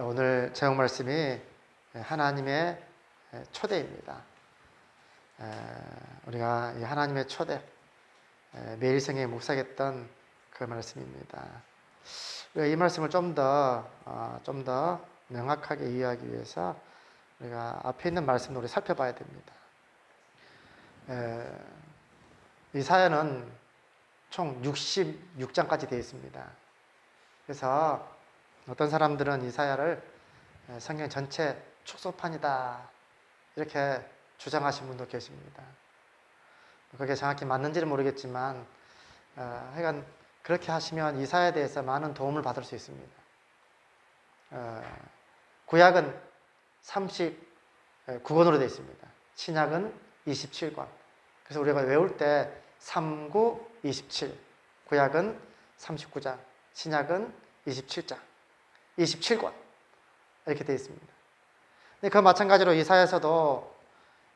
오늘 제목 말씀이 하나님의 초대입니다. 우리가 이 하나님의 초대, 매일 생에 묵상했던 그 말씀입니다. 우리가 이 말씀을 좀 더 명확하게 이해하기 위해서 우리가 앞에 있는 말씀을 우리 살펴봐야 됩니다. 이사야는 총 66장까지 되어 있습니다. 그래서 어떤 사람들은 이사야를 성경 전체 축소판이다 이렇게 주장하신 분도 계십니다. 그게 정확히 맞는지는 모르겠지만 하여간 그렇게 하시면 이사야에 대해서 많은 도움을 받을 수 있습니다. 구약은 39권으로 되어 있습니다. 신약은 27권. 그래서 우리가 외울 때 39, 27, 구약은 39장, 신약은 27장, 27권 이렇게 되어 있습니다. 근데 그 마찬가지로 이사야서도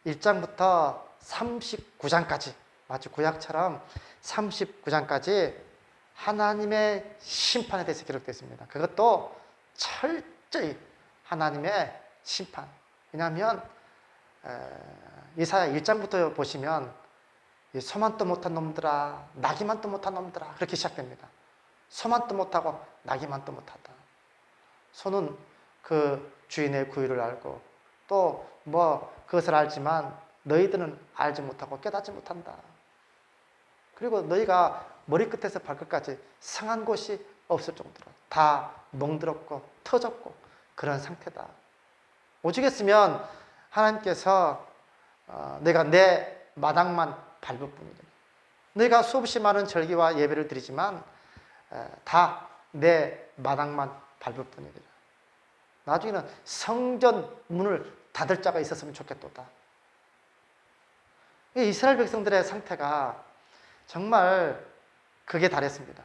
1장부터 39장까지 마치 구약처럼 39장까지 하나님의 심판에 대해서 기록되어 있습니다. 그것도 철저히 하나님의 심판. 왜냐하면 이사야 1장부터 보시면 소만도 못한 놈들아, 나기만도 못한 놈들아 그렇게 시작됩니다. 소만도 못하고 나기만도 못하다. 소는 그 주인의 구유를 알고 또 그것을 알지만 너희들은 알지 못하고 깨닫지 못한다. 그리고 너희가 머리끝에서 발끝까지 상한 곳이 없을 정도로 다 멍들었고 터졌고 그런 상태다. 오죽했으면 하나님께서 내가 내 마당만 밟을 뿐이다. 너희가 수없이 많은 절기와 예배를 드리지만 다 내 마당만 밟을 뿐이다. 나중에는 성전 문을 닫을 자가 있었으면 좋겠도다. 이스라엘 백성들의 상태가 정말 극에 달했습니다.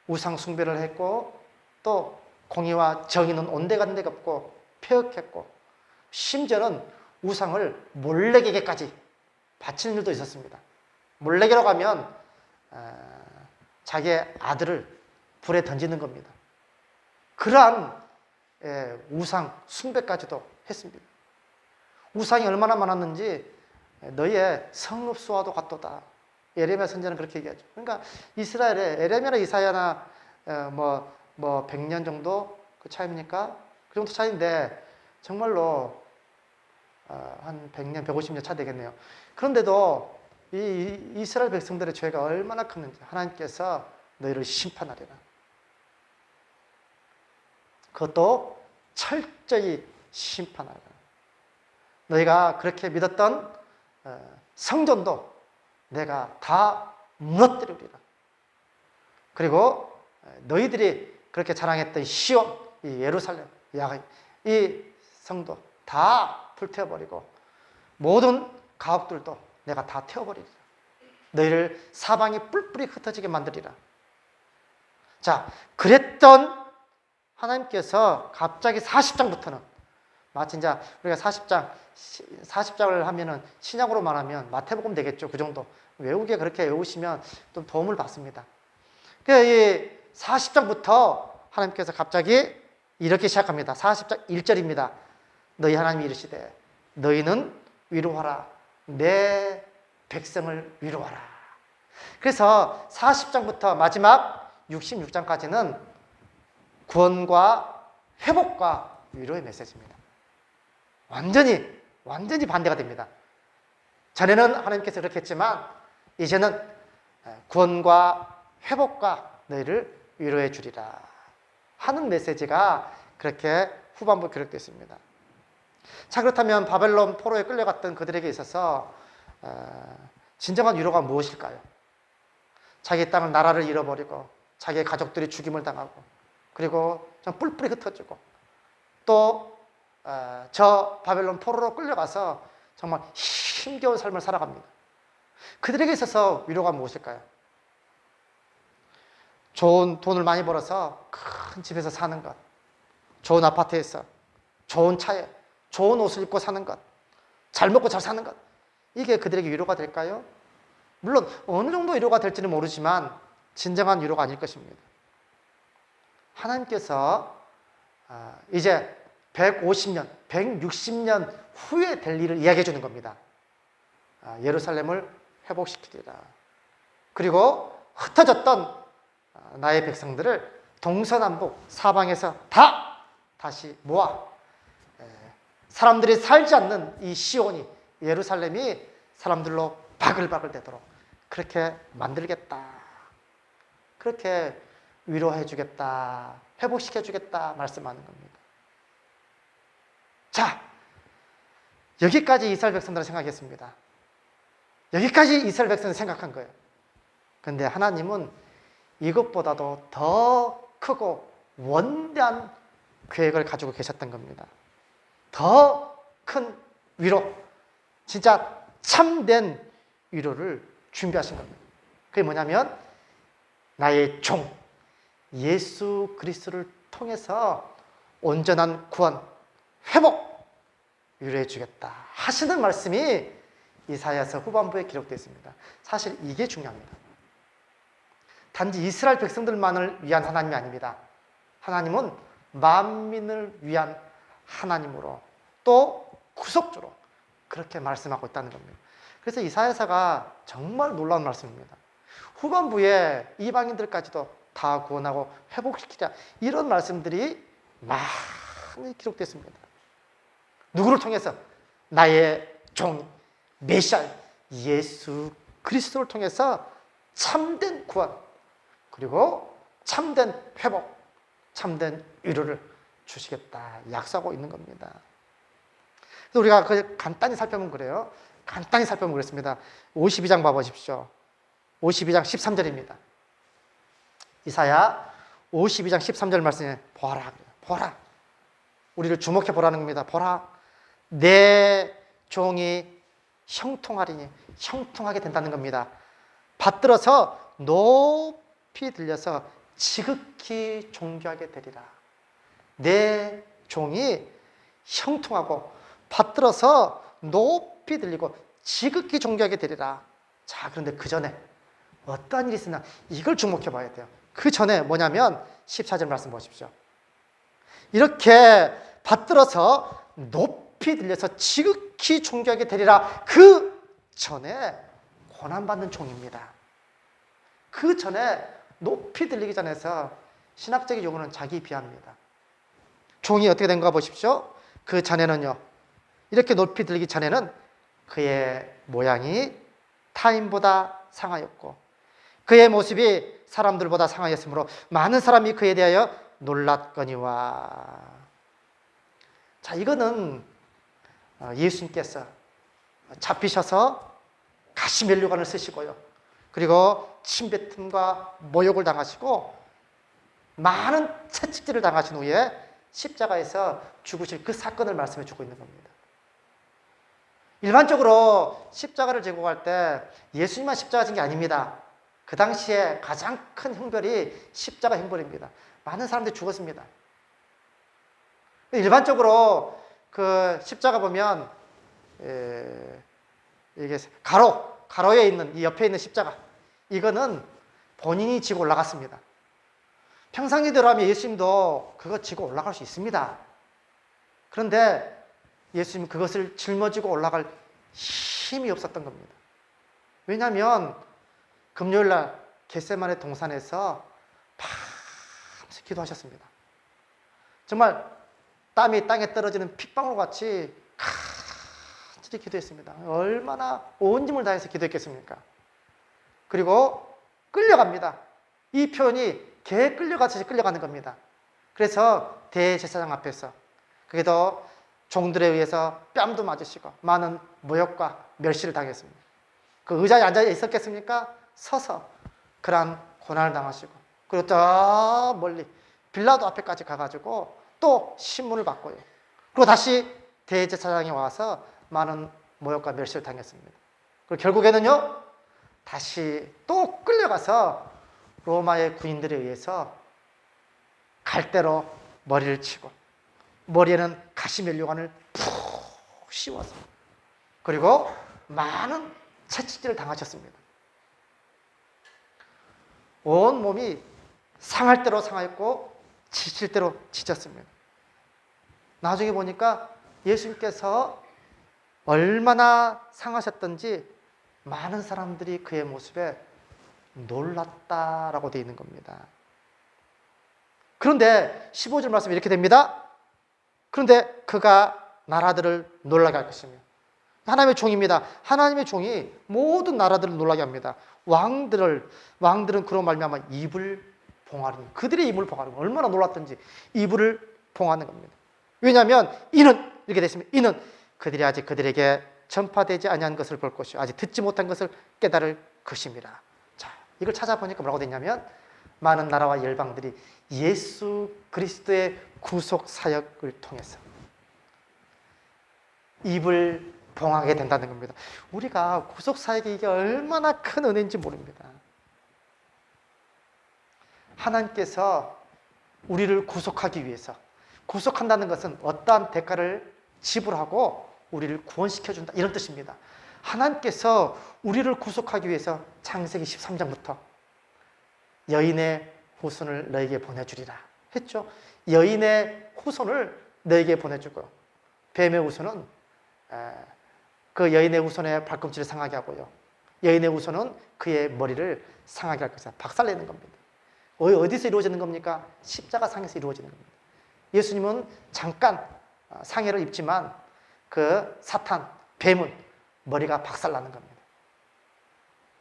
우상 숭배를 했고 또 공의와 정의는 온데간데가 없고 폐역했고 심지어는 우상을 몰래에게까지 바치는 일도 있었습니다. 몰래게로 가면 자기의 아들을 불에 던지는 겁니다. 그러한 우상 숭배까지도 했습니다. 우상이 얼마나 많았는지 너희의 성읍수와도 같도다. 예레미야 선지자는 그렇게 얘기하죠. 그러니까 이스라엘의 예레미야나 이사야나 100년 정도 그 차이입니까? 그 정도 차이인데 정말로 한 100년, 150년 차 되겠네요. 그런데도 이 이스라엘 백성들의 죄가 얼마나 컸는지 하나님께서 너희를 심판하리라. 그것도 철저히 심판하리라. 너희가 그렇게 믿었던 성전도 내가 다 무너뜨리리라. 그리고 너희들이 그렇게 자랑했던 시온, 이 예루살렘, 이 성도 다 불태워버리고 모든 가옥들도 내가 다 태워버리리라. 너희를 사방이 뿔뿔이 흩어지게 만들리라. 자, 그랬던 하나님께서 갑자기 40장부터는 마치 이제 우리가 40장을 하면은 신약으로 말하면 마태복음 되겠죠. 그 정도. 외우기에 그렇게 외우시면 또 도움을 받습니다. 그래서 이 40장부터 하나님께서 갑자기 이렇게 시작합니다. 40장 1절입니다. 너희 하나님이 이르시되 너희는 위로하라. 내 백성을 위로하라. 그래서 40장부터 마지막 66장까지는 구원과 회복과 위로의 메시지입니다. 완전히 반대가 됩니다. 전에는 하나님께서 그렇게 했지만 이제는 구원과 회복과 너희를 위로해 주리라 하는 메시지가 그렇게 후반부에 기록되어 있습니다. 자, 그렇다면 바벨론 포로에 끌려갔던 그들에게 있어서 진정한 위로가 무엇일까요? 자기 땅을 나라를 잃어버리고 자기의 가족들이 죽임을 당하고 그리고 좀 뿔뿔이 흩어지고 또 저 바벨론 포로로 끌려가서 정말 힘겨운 삶을 살아갑니다. 그들에게 있어서 위로가 무엇일까요? 좋은 돈을 많이 벌어서 큰 집에서 사는 것, 좋은 아파트에서, 좋은 차에, 좋은 옷을 입고 사는 것, 잘 먹고 잘 사는 것, 이게 그들에게 위로가 될까요? 물론 어느 정도 위로가 될지는 모르지만 진정한 위로가 아닐 것입니다. 하나님께서 이제 150년, 160년 후에 될 일을 이야기해 주는 겁니다. 예루살렘을 회복시키리라. 그리고 흩어졌던 나의 백성들을 동서남북 사방에서 다시 모아 사람들이 살지 않는 이 시온이, 예루살렘이 사람들로 바글바글 되도록 그렇게 만들겠다. 그렇게 위로해 주겠다. 회복시켜 주겠다 말씀하는 겁니다. 자, 여기까지 이스라엘 백성들은 생각했습니다. 여기까지 이스라엘 백성은 생각한 거예요. 그런데 하나님은 이것보다도 더 크고 원대한 계획을 가지고 계셨던 겁니다. 더 큰 위로, 진짜 참된 위로를 준비하신 겁니다. 그게 뭐냐면 나의 종 예수 그리스도를 통해서 온전한 구원, 회복, 위로해 주겠다 하시는 말씀이 이사야서 후반부에 기록되어 있습니다. 사실 이게 중요합니다. 단지 이스라엘 백성들만을 위한 하나님이 아닙니다. 하나님은 만민을 위한 하나님으로 또 구속주로 그렇게 말씀하고 있다는 겁니다. 그래서 이사야서가 정말 놀라운 말씀입니다. 후반부에 이방인들까지도 다 구원하고 회복시키자 이런 말씀들이 많이 기록됐습니다. 누구를 통해서? 나의 종 메시아 예수 그리스도를 통해서 참된 구원 그리고 참된 회복, 참된 위로를 주시겠다 약속하고 있는 겁니다. 그래서 우리가 간단히 살펴보면 그래요. 간단히 살펴보면 그렇습니다. 52장 봐보십시오. 52장 13절입니다. 이사야 52장 13절 말씀에 보라, 보라. 우리를 주목해 보라는 겁니다. 보라. 내 종이 형통하리니, 형통하게 된다는 겁니다. 받들어서 높이 들려서 지극히 존귀하게 되리라. 내 종이 형통하고 받들어서 높이 들리고 지극히 존귀하게 되리라. 자, 그런데 그 전에 어떠한 일이 있으나 이걸 주목해 봐야 돼요. 그 전에 뭐냐면 14절 말씀 보십시오. 이렇게 받들어서 높이 들려서 지극히 존귀하게 되리라. 그 전에 고난받는 종입니다. 그 전에 높이 들리기 전에서 신학적인 용어는 자기 비하입니다. 종이 어떻게 된가 보십시오. 그 전에는요, 이렇게 높이 들리기 전에는 그의 모양이 타인보다 상하였고 그의 모습이 사람들보다 상하였으므로 많은 사람이 그에 대하여 놀랐거니와. 자, 이거는 예수님께서 잡히셔서 가시면류관을 쓰시고요, 그리고 침뱉음과 모욕을 당하시고 많은 채찍질을 당하신 후에 십자가에서 죽으실 그 사건을 말씀해 주고 있는 겁니다. 일반적으로 십자가를 지고 갈 때 예수님만 십자가 진 게 아닙니다. 그 당시에 가장 큰 형벌이 십자가 형벌입니다. 많은 사람들이 죽었습니다. 일반적으로 그 십자가 보면 이게 가로에 있는 이 옆에 있는 십자가, 이거는 본인이 지고 올라갔습니다. 평상시대로 하면 예수님도 그거 지고 올라갈 수 있습니다. 그런데 예수님은 그것을 짊어지고 올라갈 힘이 없었던 겁니다. 왜냐하면 금요일날 겟세마네 동산에서 밤새 기도하셨습니다. 정말 땀이 땅에 떨어지는 핏방울 같이 간절히 기도했습니다. 얼마나 온 힘을 다해서 기도했겠습니까? 그리고 끌려갑니다. 이 표현이 개 끌려가듯이 끌려가는 겁니다. 그래서 대제사장 앞에서, 그게도 종들에 의해서 뺨도 맞으시고 많은 모욕과 멸시를 당했습니다. 그 의자에 앉아 있었겠습니까? 서서 그러한 고난을 당하시고, 그리고 저 멀리 빌라도 앞에까지 가가지고 또 신문을 받고요, 그리고 다시 대제사장이 와서 많은 모욕과 멸시를 당했습니다. 그리고 결국에는요, 다시 또 끌려가서 로마의 군인들에 의해서 갈대로 머리를 치고 머리에는 가시면류관을 푹 씌워서, 그리고 많은 채찍질을 당하셨습니다. 온 몸이 상할 대로 상하였고 지칠 대로 지쳤습니다. 나중에 보니까 예수님께서 얼마나 상하셨던지 많은 사람들이 그의 모습에 놀랐다라고 되어 있는 겁니다. 그런데 15절 말씀이 이렇게 됩니다. 그런데 그가 나라들을 놀라게 할 것이며, 하나님의 종입니다. 하나님의 종이 모든 나라들을 놀라게 합니다. 왕들은 그로 말미암아 입을 봉하는, 그들의 입을 봉하는, 얼마나 놀랐던지 입을 봉하는 겁니다. 왜냐하면 이는 이렇게 됐습니다. 이는 그들이 아직 그들에게 전파되지 아니한 것을 볼 것이요 아직 듣지 못한 것을 깨달을 것입니다. 자, 이걸 찾아보니까 뭐라고 됐냐면, 많은 나라와 열방들이 예수 그리스도의 구속 사역을 통해서 입을 봉하게 된다는 겁니다. 우리가 구속 사역이 이게 얼마나 큰 은혜인지 모릅니다. 하나님께서 우리를 구속하기 위해서, 구속한다는 것은 어떠한 대가를 지불하고 우리를 구원시켜준다, 이런 뜻입니다. 하나님께서 우리를 구속하기 위해서 창세기 13장부터 여인의 후손을 너에게 보내주리라 했죠. 여인의 후손을 너에게 보내주고, 뱀의 후손은 그 여인의 후손의 발꿈치를 상하게 하고요, 여인의 후손은 그의 머리를 상하게 할 것이다. 박살내는 겁니다. 어디서 이루어지는 겁니까? 십자가 상에서 이루어지는 겁니다. 예수님은 잠깐 상해를 입지만 그 사탄, 뱀은 머리가 박살나는 겁니다.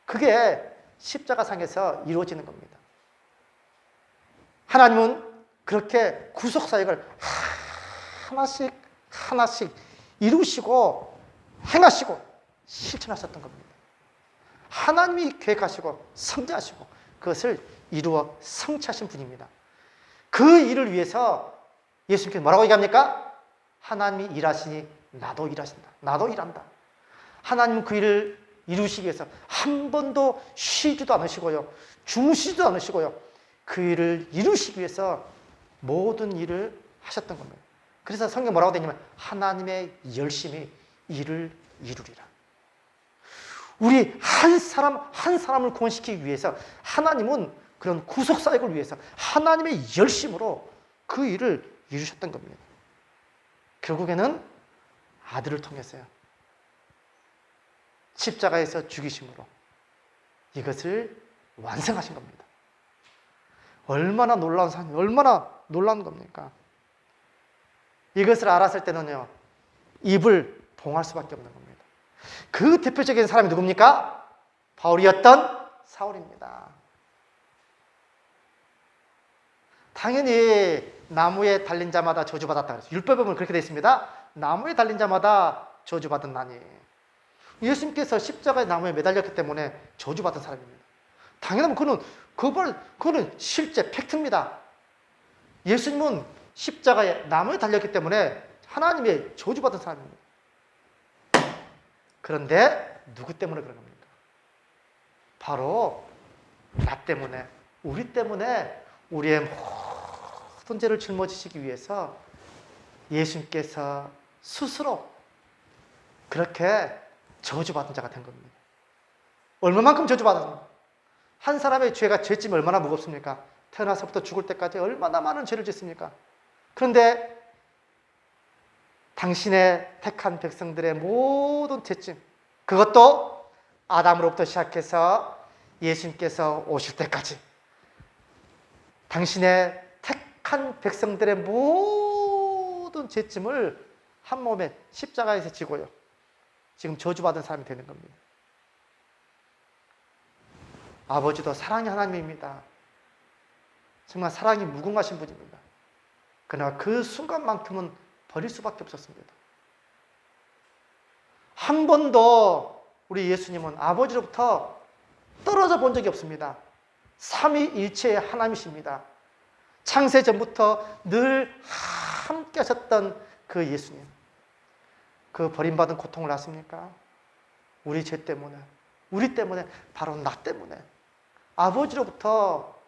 그게 십자가 상에서 이루어지는 겁니다. 하나님은 그렇게 구속 사역을 하나씩 하나씩 이루시고 행하시고 실천하셨던 겁니다. 하나님이 계획하시고 섭리하시고 그것을 이루어 성취하신 분입니다. 그 일을 위해서 예수님께서 뭐라고 얘기합니까? 하나님이 일하시니 나도 일하신다. 나도 일한다. 하나님은 그 일을 이루시기 위해서 한 번도 쉬지도 않으시고요, 주무시지도 않으시고요, 그 일을 이루시기 위해서 모든 일을 하셨던 겁니다. 그래서 성경 뭐라고 되냐면, 하나님의 열심히 일을 이루리라. 우리 한 사람 한 사람을 구원시키기 위해서 하나님은 그런 구속사역을 위해서 하나님의 열심으로 그 일을 이루셨던 겁니다. 결국에는 아들을 통해서요, 십자가에서 죽이심으로 이것을 완성하신 겁니다. 얼마나 놀라운 사람, 얼마나 놀라운 겁니까? 이것을 알았을 때는요, 입을 봉할 수밖에 없는 겁니다. 그 대표적인 사람이 누굽니까? 바울이었던 사울입니다. 당연히 나무에 달린 자마다 저주받았다 그랬어요. 율법에 보면 그렇게 되어 있습니다. 나무에 달린 자마다 저주받은 나니. 예수님께서 십자가의 나무에 매달렸기 때문에 저주받은 사람입니다. 당연하면 그거는 실제 팩트입니다. 예수님은 십자가에 나무에 달렸기 때문에 하나님의 저주받은 사람입니다. 그런데 누구 때문에 그런 겁니까? 바로 나 때문에, 우리 때문에 우리의 모든 죄를 짊어지시기 위해서 예수님께서 스스로 그렇게 저주받은 자가 된 겁니다. 얼마만큼 저주받았습니까? 한 사람의 죄짐이 얼마나 무겁습니까? 태어나서부터 죽을 때까지 얼마나 많은 죄를 짓습니까? 그런데 당신의 택한 백성들의 모든 죄짐, 그것도 아담으로부터 시작해서 예수님께서 오실 때까지 당신의 택한 백성들의 모든 죄짐을 한 몸에 십자가에서 지고요, 지금 저주받은 사람이 되는 겁니다. 아버지도 사랑의 하나님입니다. 정말 사랑이 무궁하신 분입니다. 그러나 그 순간만큼은 버릴 수밖에 없었습니다. 한 번도 우리 예수님은 아버지로부터 떨어져 본 적이 없습니다. 삼위일체의 하나님이십니다. 창세 전부터 늘 함께 하셨던 그 예수님, 그 버림받은 고통을 아십니까? 우리 죄 때문에, 우리 때문에, 바로 나 때문에 아버지로부터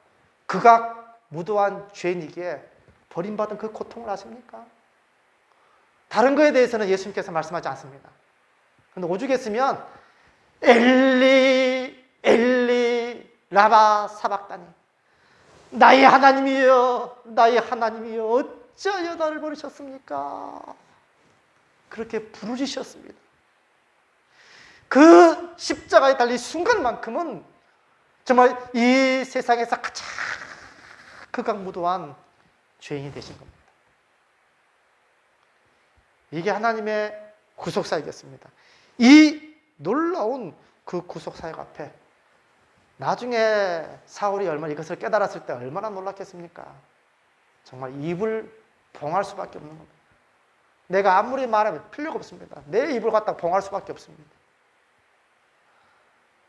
극악 무도한 죄인이기에 버림받은 그 고통을 아십니까? 다른 거에 대해서는 예수님께서 말씀하지 않습니다. 그런데 오죽 했으면 엘리 엘리 라바 사박다니, 나의 하나님이여 나의 하나님이여 어찌하여 나를 버리셨습니까? 그렇게 부르짖으셨습니다. 그 십자가에 달린 순간만큼은 정말 이 세상에서 가장 극악무도한 죄인이 되신 겁니다. 이게 하나님의 구속사역이었습니다. 이 놀라운 그 구속사역 앞에 나중에 사울이 얼마나 이것을 깨달았을 때 얼마나 놀랐겠습니까? 정말 입을 봉할 수밖에 없는 겁니다. 내가 아무리 말하면 필요가 없습니다. 내 입을 갖다 봉할 수밖에 없습니다.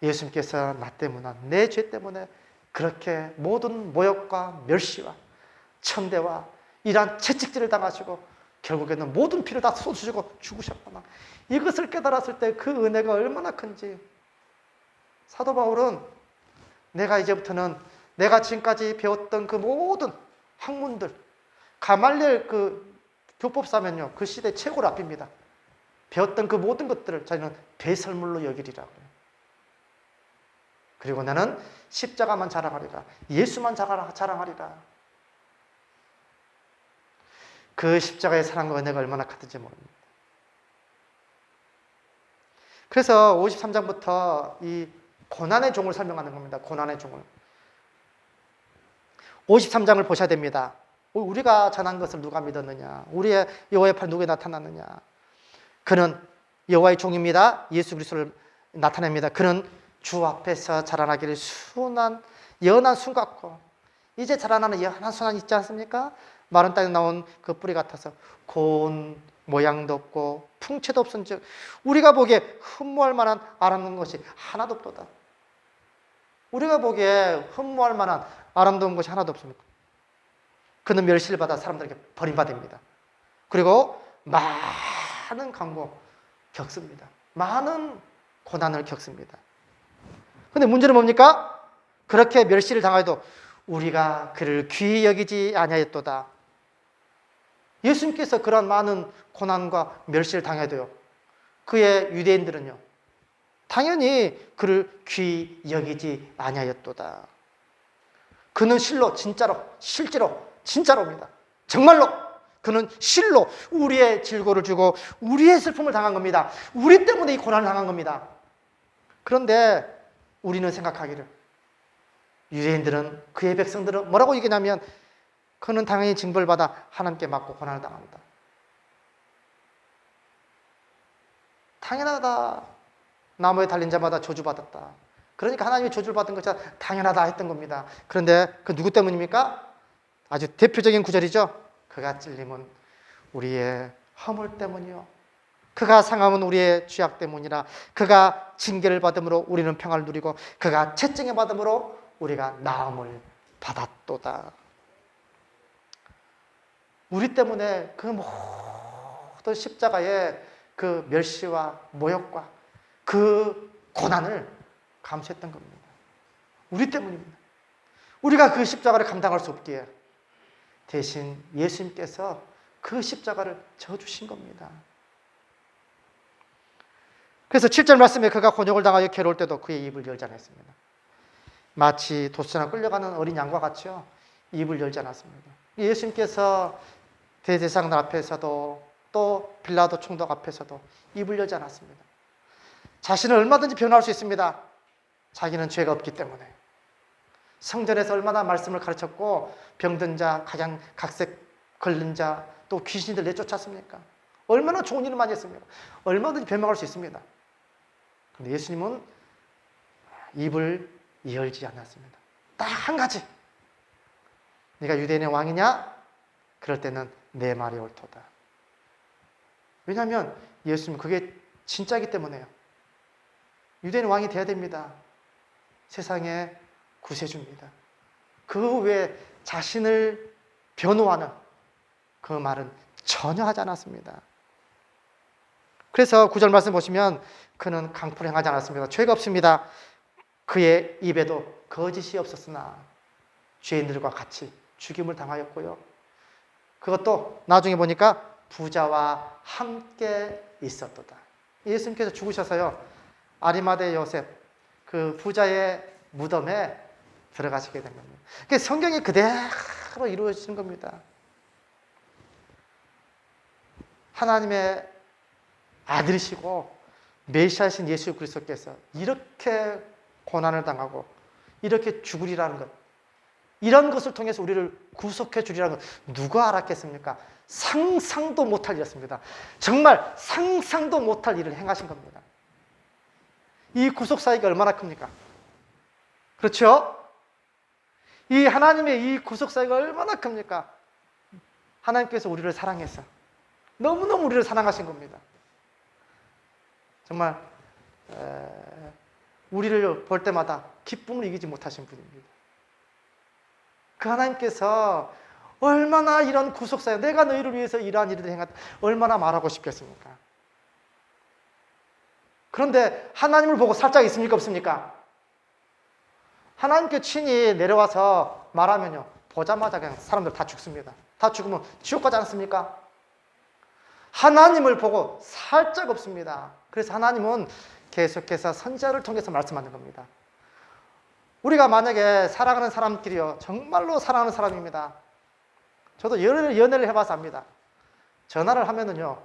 예수님께서 나 때문에, 내 죄 때문에 그렇게 모든 모욕과 멸시와 천대와 이러한 채찍질을 당하시고 결국에는 모든 피를 다 쏟으시고 죽으셨구나. 이것을 깨달았을 때 그 은혜가 얼마나 큰지. 사도 바울은 내가 이제부터는 내가 지금까지 배웠던 그 모든 학문들, 가말리엘 그 교법사면요, 그 시대 최고 랍비입니다. 배웠던 그 모든 것들을 자기는 배설물로 여기리라고요. 그리고 나는 십자가만 자랑하리라. 예수만 자랑하리라. 그 십자가의 사랑과 은혜가 얼마나 같은지 모릅니다. 그래서 53장부터 이 고난의 종을 설명하는 겁니다. 고난의 종을. 53장을 보셔야 됩니다. 우리가 전한 것을 누가 믿었느냐? 우리의 여호와의 팔 누구에 나타났느냐? 그는 여호와의 종입니다. 예수 그리스도를 나타냅니다. 그는 주 앞에서 자라나기를 순한 연한 순 같고, 이제 자라나는 연한 순한 있지 않습니까? 마른 땅에 나온 그 뿌리 같아서 고운 모양도 없고 풍채도 없은즉 우리가 보기에 흠모할 만한 아름다운 것이 하나도 없도다. 우리가 보기에 흠모할 만한 아름다운 것이 하나도 없습니까? 그는 멸시를 받아 사람들에게 버림받습니다. 그리고 많은 강고 겪습니다. 많은 고난을 겪습니다. 근데 문제는 뭡니까? 그렇게 멸시를 당하여도 우리가 그를 귀히 여기지 아니하였도다. 예수님께서 그런 많은 고난과 멸시를 당해도요, 그의 유대인들은요, 당연히 그를 귀히 여기지 아니하였도다. 그는 실로, 실제로, 진짜로입니다. 정말로 그는 실로 우리의 질고를 주고 우리의 슬픔을 당한 겁니다. 우리 때문에 이 고난을 당한 겁니다. 그런데 우리는 생각하기를, 유대인들은, 그의 백성들은 뭐라고 얘기냐면 그는 당연히 징벌을 받아 하나님께 맞고 고난을 당합니다. 당연하다. 나무에 달린 자마다 저주받았다. 그러니까 하나님이 저주를 받은 것이 당연하다 했던 겁니다. 그런데 그 누구 때문입니까? 아주 대표적인 구절이죠. 그가 찔림은 우리의 허물 때문이요, 그가 상함은 우리의 죄악 때문이라. 그가 징계를 받음으로 우리는 평안을 누리고 그가 채찍을 받음으로 우리가 나음을 받았도다. 우리 때문에 그 모든 십자가의 그 멸시와 모욕과 그 고난을 감수했던 겁니다. 우리 때문입니다. 우리가 그 십자가를 감당할 수 없기에 대신 예수님께서 그 십자가를 져주신 겁니다. 그래서 7절 말씀에 그가 곤욕을 당하여 괴로울 때도 그의 입을 열지 않았습니다. 마치 도수나 끌려가는 어린 양과 같이요, 입을 열지 않았습니다. 예수님께서 대제사장들 앞에서도 또 빌라도 총독 앞에서도 입을 열지 않았습니다. 자신은 얼마든지 변화할 수 있습니다. 자기는 죄가 없기 때문에. 성전에서 얼마나 말씀을 가르쳤고 병든 자, 각색 걸린 자, 또 귀신들 내쫓았습니까? 얼마나 좋은 일을 많이 했습니까? 얼마든지 변명할 수 있습니다. 그런데 예수님은 입을 열지 않았습니다. 딱 한 가지. 네가 유대인의 왕이냐? 그럴 때는 내 말이 옳도다. 왜냐하면 예수님 그게 진짜이기 때문에요. 유대인 왕이 돼야 됩니다. 세상의 구세주입니다. 그 외에 자신을 변호하는 그 말은 전혀 하지 않았습니다. 그래서 9절 말씀 보시면 그는 강포를 행하지 않았습니다. 죄가 없습니다. 그의 입에도 거짓이 없었으나 죄인들과 같이 죽임을 당하였고요. 그것도 나중에 보니까 부자와 함께 있었도다. 예수님께서 죽으셔서요, 아리마대 요셉 그 부자의 무덤에 들어가시게 된 겁니다. 그러니까 성경이 그대로 이루어지는 겁니다. 하나님의 아들이시고 메시아신 예수 그리스도께서 이렇게 고난을 당하고 이렇게 죽으리라는 것, 이런 것을 통해서 우리를 구속해 주리라는 것 누가 알았겠습니까? 상상도 못할 일이었습니다. 정말 상상도 못할 일을 행하신 겁니다. 이 구속사역이 얼마나 큽니까? 그렇죠? 이 하나님의 이 구속사역이 얼마나 큽니까? 하나님께서 우리를 사랑해서 너무너무 우리를 사랑하신 겁니다. 정말 우리를 볼 때마다 기쁨을 이기지 못하신 분입니다. 그 하나님께서 얼마나 이런 구속사역, 내가 너희를 위해서 이러한 일을 행했다, 얼마나 말하고 싶겠습니까? 그런데 하나님을 보고 살짝 있습니까? 없습니까? 하나님께 친히 내려와서 말하면요, 보자마자 그냥 사람들 다 죽습니다. 다 죽으면 지옥 가지 않습니까? 하나님을 보고 살짝 없습니다. 그래서 하나님은 계속해서 선지자를 통해서 말씀하는 겁니다. 우리가 만약에 사랑하는 사람끼리요, 정말로 사랑하는 사람입니다. 저도 연애를 해봐서 압니다. 전화를 하면은요,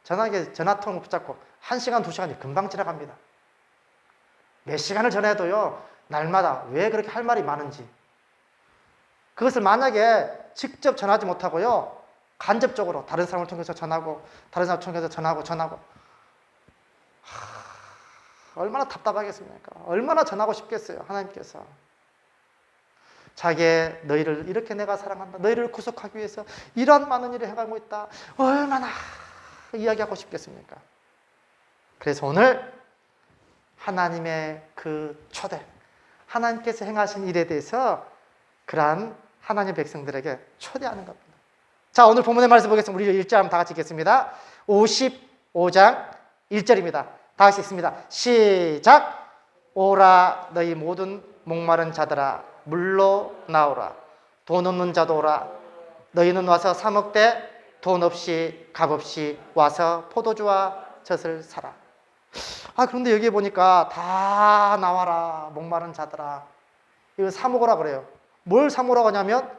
전화통을 붙잡고 1시간, 2시간이 금방 지나갑니다. 몇 시간을 전화해도요, 날마다 왜 그렇게 할 말이 많은지. 그것을 만약에 직접 전하지 못하고요, 간접적으로 다른 사람을 통해서 전하고, 다른 사람을 통해서 전하고. 얼마나 답답하겠습니까? 얼마나 전하고 싶겠어요, 하나님께서. 자기의 너희를 이렇게 내가 사랑한다, 너희를 구속하기 위해서 이러한 많은 일을 해가고 있다, 얼마나 이야기하고 싶겠습니까? 그래서 오늘 하나님의 그 초대, 하나님께서 행하신 일에 대해서 그러한 하나님의 백성들에게 초대하는 겁니다. 자, 오늘 본문의 말씀 보겠습니다. 우리 1절 한번 다 같이 읽겠습니다. 55장 1절입니다. 다 같이 읽습니다. 시작! 오라 너희 모든 목마른 자들아 물로 나오라. 돈 없는 자도 오라. 너희는 와서 사 먹되 돈 없이 값 없이 와서 포도주와 젖을 사라. 그런데 여기 보니까 다 나와라 목마른 자들아, 이거 사 먹으라 그래요. 뭘 사 먹으라고 하냐면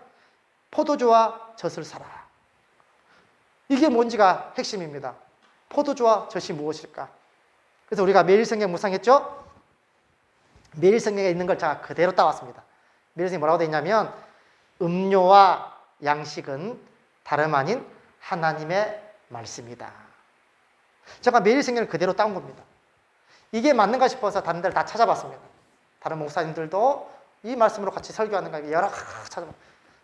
포도주와 젖을 사라. 이게 뭔지가 핵심입니다. 포도주와 젖이 무엇일까? 그래서 우리가 매일 성경 묵상했죠? 매일 성경에 있는 걸 제가 그대로 따왔습니다. 매일 성경에 뭐라고 되어 있냐면 음료와 양식은 다름 아닌 하나님의 말씀이다. 제가 매일 성경을 그대로 따온 겁니다. 이게 맞는가 싶어서 다른 데를 다 찾아봤습니다. 다른 목사님들도 이 말씀으로 같이 설교하는가 여러 찾아봤어요.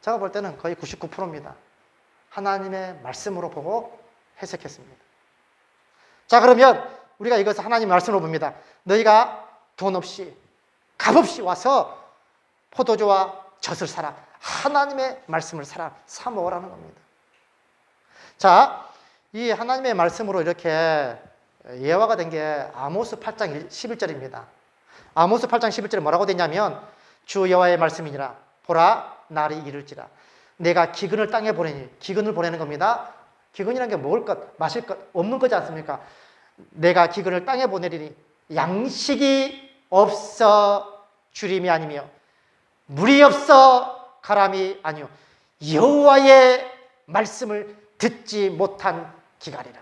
제가 볼 때는 거의 99%입니다. 하나님의 말씀으로 보고 해석했습니다. 자, 그러면 우리가 이것을 하나님의 말씀으로 봅니다. 너희가 돈 없이 값 없이 와서 포도주와 젖을 사라. 하나님의 말씀을 사 먹으라는 겁니다. 자, 이 하나님의 말씀으로 이렇게 예화가 된 게 아모스 8장 11절입니다. 아모스 8장 11절에 뭐라고 되냐면 주 여호와의 말씀이니라. 보라 날이 이를지라. 내가 기근을 땅에 보내니, 기근을 보내는 겁니다. 기근이라는 게 먹을 것, 마실 것 없는 거지 않습니까? 내가 기근을 땅에 보내리니 양식이 없어 주림이 아니며 물이 없어 가람이 아니요 여호와의 말씀을 듣지 못한 기갈이라.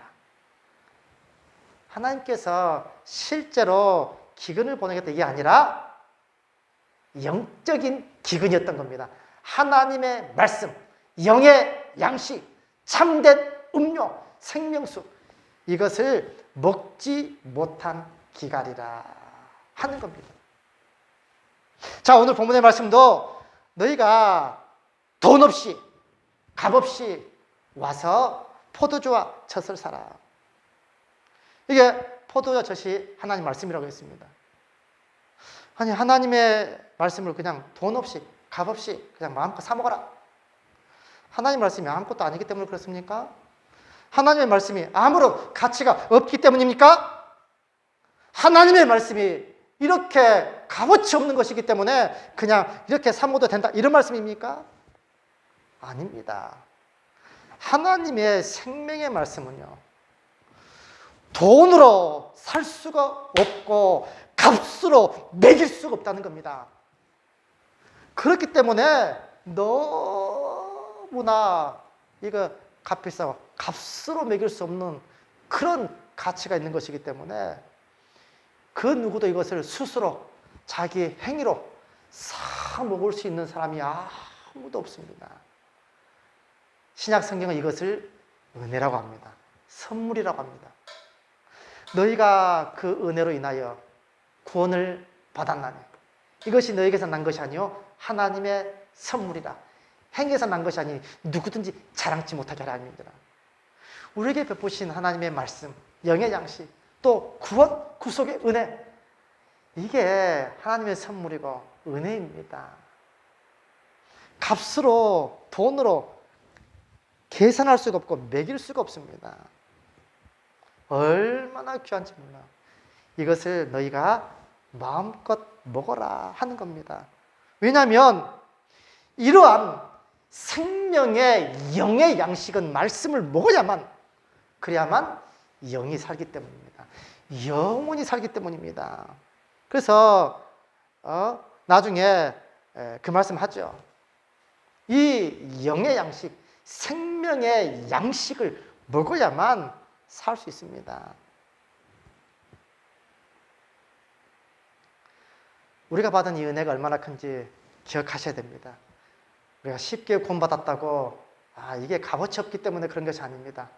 하나님께서 실제로 기근을 보내겠다 이게 아니라 영적인 기근이었던 겁니다. 하나님의 말씀, 영의 양식, 참된 음료, 생명수, 이것을 먹지 못한 기갈이라 하는 겁니다. 자, 오늘 본문의 말씀도 너희가 돈 없이 값 없이 와서 포도주와 젖을 사라. 이게 포도주와 젖이 하나님 말씀이라고 했습니다. 아니, 하나님의 말씀을 그냥 돈 없이 값 없이 그냥 마음껏 사 먹어라. 하나님 말씀이 아무것도 아니기 때문에 그렇습니까? 하나님의 말씀이 아무런 가치가 없기 때문입니까? 하나님의 말씀이 이렇게 값어치 없는 것이기 때문에 그냥 이렇게 사 먹어도 된다 이런 말씀입니까? 아닙니다. 하나님의 생명의 말씀은요, 돈으로 살 수가 없고 값으로 매길 수가 없다는 겁니다. 그렇기 때문에 너무나 이거 값비싸고 값으로 매길 수 없는 그런 가치가 있는 것이기 때문에 그 누구도 이것을 스스로 자기의 행위로 사 먹을 수 있는 사람이 아무도 없습니다. 신약 성경은 이것을 은혜라고 합니다. 선물이라고 합니다. 너희가 그 은혜로 인하여 구원을 받았나니 이것이 너희에게서 난 것이 아니요 하나님의 선물이라. 행위에서 난 것이 아니 누구든지 자랑치 못하게 하라 합니다. 우리에게 베푸신 하나님의 말씀, 영의 양식, 또 구원, 구속의 은혜, 이게 하나님의 선물이고 은혜입니다. 값으로, 돈으로 계산할 수가 없고 매길 수가 없습니다. 얼마나 귀한지 몰라. 이것을 너희가 마음껏 먹어라 하는 겁니다. 왜냐하면 이러한 생명의 영의 양식은 말씀을 먹어야만, 그래야만 영이 살기 때문입니다. 영원히 살기 때문입니다. 그래서 나중에 그 말씀 하죠. 이 영의 양식, 생명의 양식을 먹어야만 살 수 있습니다. 우리가 받은 이 은혜가 얼마나 큰지 기억하셔야 됩니다. 우리가 쉽게 구원받았다고 이게 값어치 없기 때문에 그런 것이 아닙니다.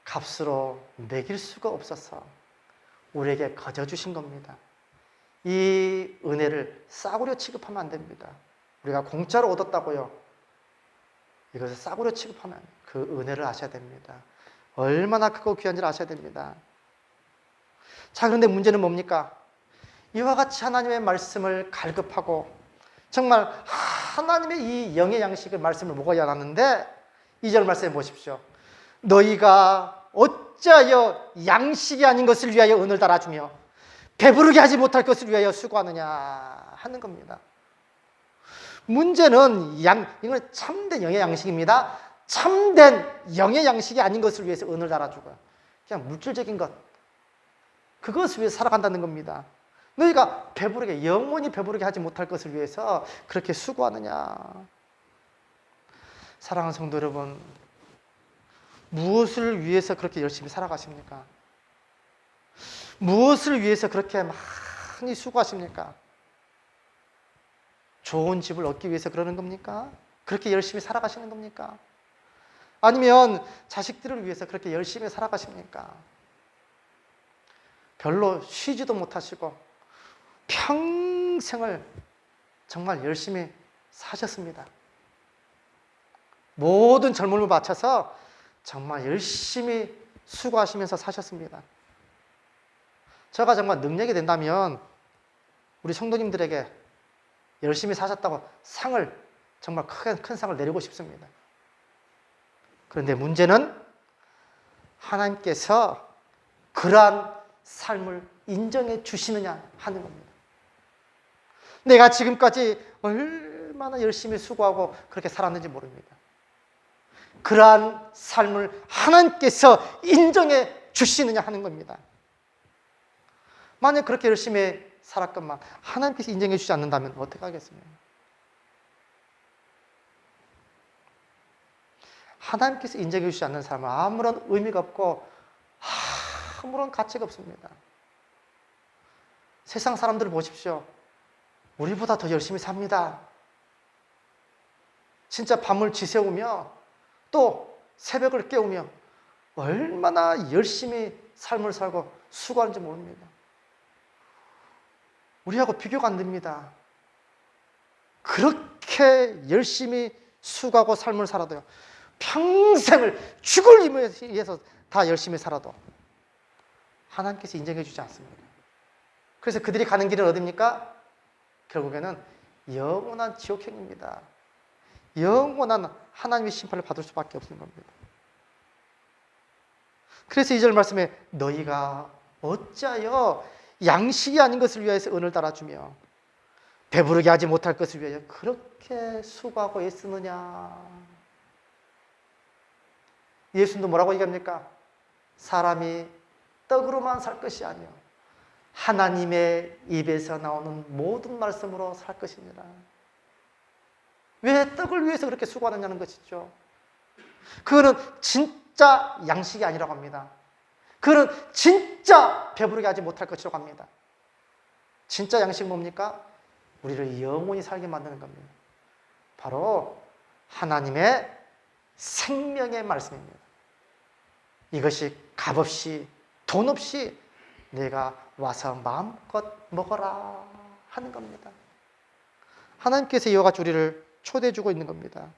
값으로 매길 수가 없어서 우리에게 거저 주신 겁니다. 이 은혜를 싸구려 취급하면 안 됩니다. 우리가 공짜로 얻었다고요. 이것을 싸구려 취급하면 그 은혜를 아셔야 됩니다. 얼마나 크고 귀한지를 아셔야 됩니다. 자, 그런데 문제는 뭡니까? 이와 같이 하나님의 말씀을 갈급하고 정말 하나님의 이 영의 양식을 말씀을 먹어야 하는데 2절 말씀해 보십시오. 너희가 어찌하여 양식이 아닌 것을 위하여 은을 달아주며 배부르게 하지 못할 것을 위하여 수고하느냐 하는 겁니다. 문제는 이건 참된 영의 양식입니다. 참된 영의 양식이 아닌 것을 위해서 은을 달아주고 그냥 물질적인 것, 그것을 위해서 살아간다는 겁니다. 너희가 배부르게, 영원히 배부르게 하지 못할 것을 위해서 그렇게 수고하느냐. 사랑하는 성도 여러분, 무엇을 위해서 그렇게 열심히 살아가십니까? 무엇을 위해서 그렇게 많이 수고하십니까? 좋은 집을 얻기 위해서 그러는 겁니까? 그렇게 열심히 살아가시는 겁니까? 아니면 자식들을 위해서 그렇게 열심히 살아가십니까? 별로 쉬지도 못하시고 평생을 정말 열심히 사셨습니다. 모든 젊음을 바쳐서 정말 열심히 수고하시면서 사셨습니다. 제가 정말 능력이 된다면 우리 성도님들에게 열심히 사셨다고 상을, 정말 큰 상을 내리고 싶습니다. 그런데 문제는 하나님께서 그러한 삶을 인정해 주시느냐 하는 겁니다. 내가 지금까지 얼마나 열심히 수고하고 그렇게 살았는지 모릅니다. 그러한 삶을 하나님께서 인정해 주시느냐 하는 겁니다. 만약 그렇게 열심히 살았건만 하나님께서 인정해 주지 않는다면 어떻게 하겠습니까? 하나님께서 인정해 주지 않는 삶은 아무런 의미가 없고 아무런 가치가 없습니다. 세상 사람들을 보십시오. 우리보다 더 열심히 삽니다. 진짜 밤을 지새우며 또 새벽을 깨우며 얼마나 열심히 삶을 살고 수고하는지 모릅니다. 우리하고 비교가 안 됩니다. 그렇게 열심히 수고하고 삶을 살아도요, 평생을 죽을 힘을 위해서 다 열심히 살아도 하나님께서 인정해 주지 않습니다. 그래서 그들이 가는 길은 어디입니까? 결국에는 영원한 지옥행입니다. 영원한 하나님의 심판을 받을 수밖에 없는 겁니다. 그래서 2절 말씀에 너희가 어찌하여 양식이 아닌 것을 위하여서 은을 달아주며 배부르게 하지 못할 것을 위하여 그렇게 수고하고 애쓰느냐. 예수님도 뭐라고 얘기합니까? 사람이 떡으로만 살 것이 아니요 하나님의 입에서 나오는 모든 말씀으로 살 것이니라. 왜 떡을 위해서 그렇게 수고하느냐는 것이죠. 그거는 진짜 양식이 아니라고 합니다. 그거는 진짜 배부르게 하지 못할 것이라고 합니다. 진짜 양식 뭡니까? 우리를 영원히 살게 만드는 겁니다. 바로 하나님의 생명의 말씀입니다. 이것이 값없이 돈 없이 내가 와서 마음껏 먹어라 하는 겁니다. 하나님께서 이와 같이 우리를 초대해 주고 있는 겁니다.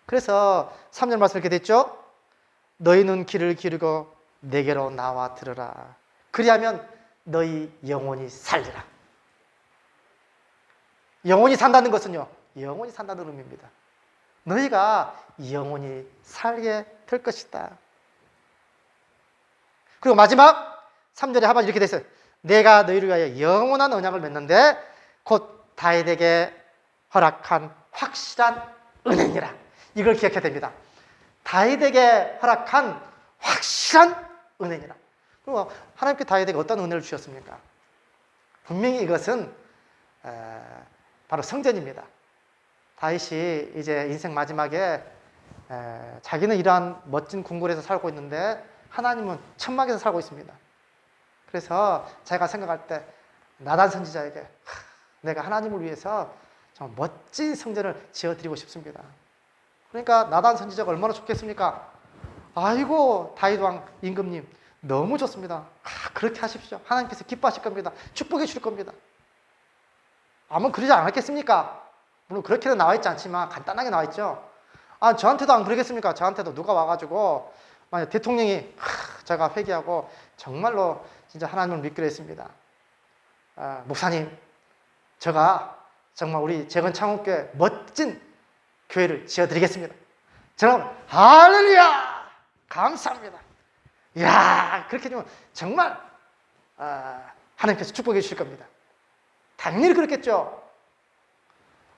그래서 3절 말씀 이렇게 됐죠? 너희는 귀를 기울이고 내게로 나와 들으라. 그리하면 너희 영혼이 살리라. 영혼이 산다는 것은요, 영혼이 산다는 의미입니다. 너희가 영혼이 살게 될 것이다. 그리고 마지막 3절에 하반절 이렇게 됐어요. 내가 너희를 위하여 영원한 언약을 맺는데 곧 다윗에게 허락한 확실한 은혜니라. 이걸 기억해야 됩니다. 다윗에게 허락한 확실한 은혜니라. 그리고 하나님께 다윗에게 어떤 은혜를 주셨습니까? 분명히 이것은 바로 성전입니다. 다윗이 이제 인생 마지막에 자기는 이러한 멋진 궁궐에서 살고 있는데 하나님은 천막에서 살고 있습니다. 그래서 제가 생각할 때 나단 선지자에게 내가 하나님을 위해서 정말 멋진 성전을 지어드리고 싶습니다. 그러니까 나단 선지자가 얼마나 좋겠습니까? 아이고 다윗 왕 임금님 너무 좋습니다. 그렇게 하십시오. 하나님께서 기뻐하실 겁니다. 축복해 주실 겁니다. 아마 그러지 않았겠습니까? 물론 그렇게는 나와 있지 않지만 간단하게 나와 있죠. 저한테도 안 그러겠습니까? 저한테도 누가 와가지고 만약 대통령이 제가 회개하고 정말로 진짜 하나님을 믿기로 했습니다. 목사님, 제가 정말 우리 재건창업교회 멋진 교회를 지어드리겠습니다. 저는 할렐루야! 감사합니다. 이야, 그렇게 되면 정말 하나님께서 축복해 주실 겁니다. 당연히 그렇겠죠.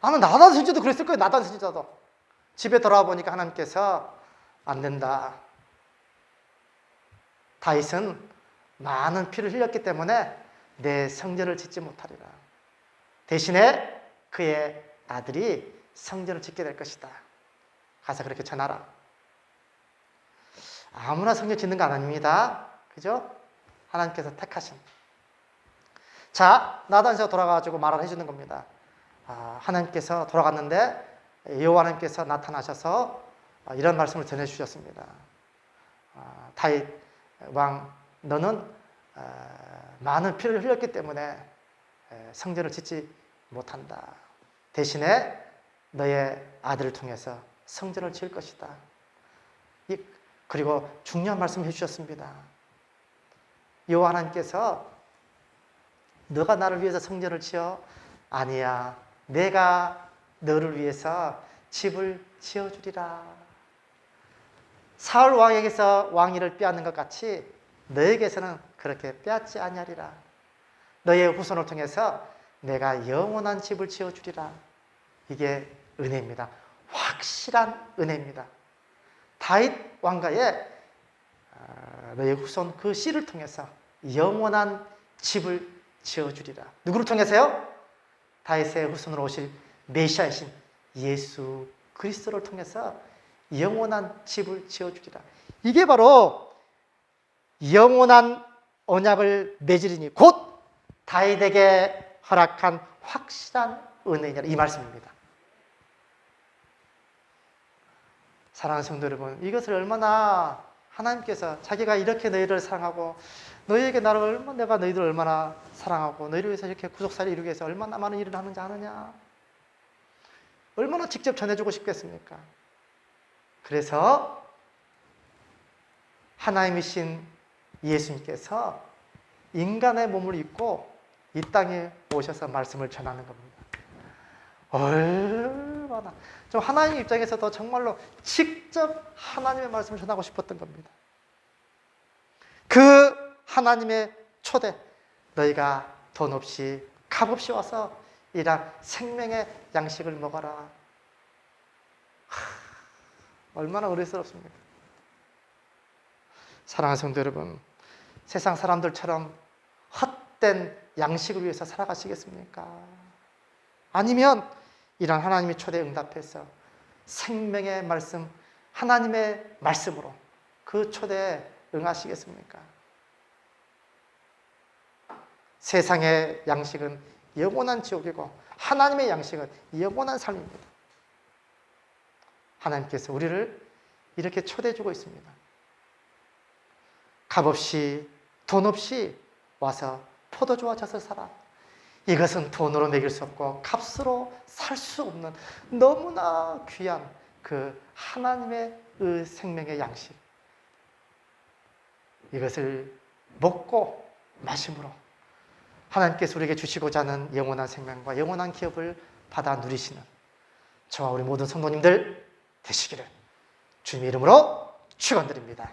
아마 나단 선지자도 그랬을 거예요. 나단 선지자도. 집에 돌아와 보니까 하나님께서 안 된다. 다윗은 많은 피를 흘렸기 때문에 내 성전을 짓지 못하리라. 대신에 그의 아들이 성전을 짓게 될 것이다. 가서 그렇게 전하라. 아무나 성전 짓는 거 아닙니다. 그죠? 하나님께서 택하신. 자, 나단에서 돌아가가지고 말을 해주는 겁니다. 하나님께서 돌아갔는데 여호와 하나님께서 나타나셔서 이런 말씀을 전해주셨습니다. 다윗 왕, 너는 많은 피를 흘렸기 때문에 성전을 짓지 못한다. 대신에 너의 아들을 통해서 성전을 지을 것이다. 그리고 중요한 말씀을 해주셨습니다. 여호와 하나님께서 너가 나를 위해서 성전을 지어? 아니야. 내가 너를 위해서 집을 지어주리라. 사울 왕에게서 왕위를 빼앗는 것 같이 너에게서는 그렇게 빼앗지 아니하리라. 너의 후손을 통해서 내가 영원한 집을 지어주리라. 이게 은혜입니다. 확실한 은혜입니다. 다윗 왕가의 너의 후손 그 씨를 통해서 영원한 집을 지어주리라. 누구를 통해서요? 다윗의 후손으로 오실 메시아이신 예수 그리스도를 통해서 영원한 집을 지어주리라. 이게 바로 영원한 언약을 맺으리니 곧 다윗에게 허락한 확실한 은혜니라. 이 말씀입니다. 사랑하는 성도 여러분, 이것을 얼마나 하나님께서 자기가 이렇게 너희를 사랑하고 너희에게 내가 너희들을 얼마나 사랑하고 너희를 위해서 이렇게 구속사를 이루기 위해서 얼마나 많은 일을 하는지 아느냐? 얼마나 직접 전해주고 싶겠습니까? 그래서 하나님이신 예수님께서 인간의 몸을 입고 이 땅에 오셔서 말씀을 전하는 겁니다. 얼마나 좀 하나님 입장에서도 정말로 직접 하나님의 말씀을 전하고 싶었던 겁니다. 그 하나님의 초대, 너희가 돈 없이 값 없이 와서 이런 생명의 양식을 먹어라. 얼마나 은혜스럽습니까? 사랑하는 성도 여러분, 세상 사람들처럼 헛된 양식을 위해서 살아가시겠습니까? 아니면 이런 하나님의 초대에 응답해서 생명의 말씀, 하나님의 말씀으로 그 초대에 응하시겠습니까? 세상의 양식은 영원한 지옥이고 하나님의 양식은 영원한 삶입니다. 하나님께서 우리를 이렇게 초대해 주고 있습니다. 값없이 돈 없이 와서 포도주와 젖을 사라. 이것은 돈으로 먹일 수 없고 값으로 살 수 없는 너무나 귀한 그 하나님의 생명의 양식, 이것을 먹고 마심으로 하나님께서 우리에게 주시고자 하는 영원한 생명과 영원한 기업을 받아 누리시는 저와 우리 모든 성도님들 되시기를 주님의 이름으로 축원드립니다.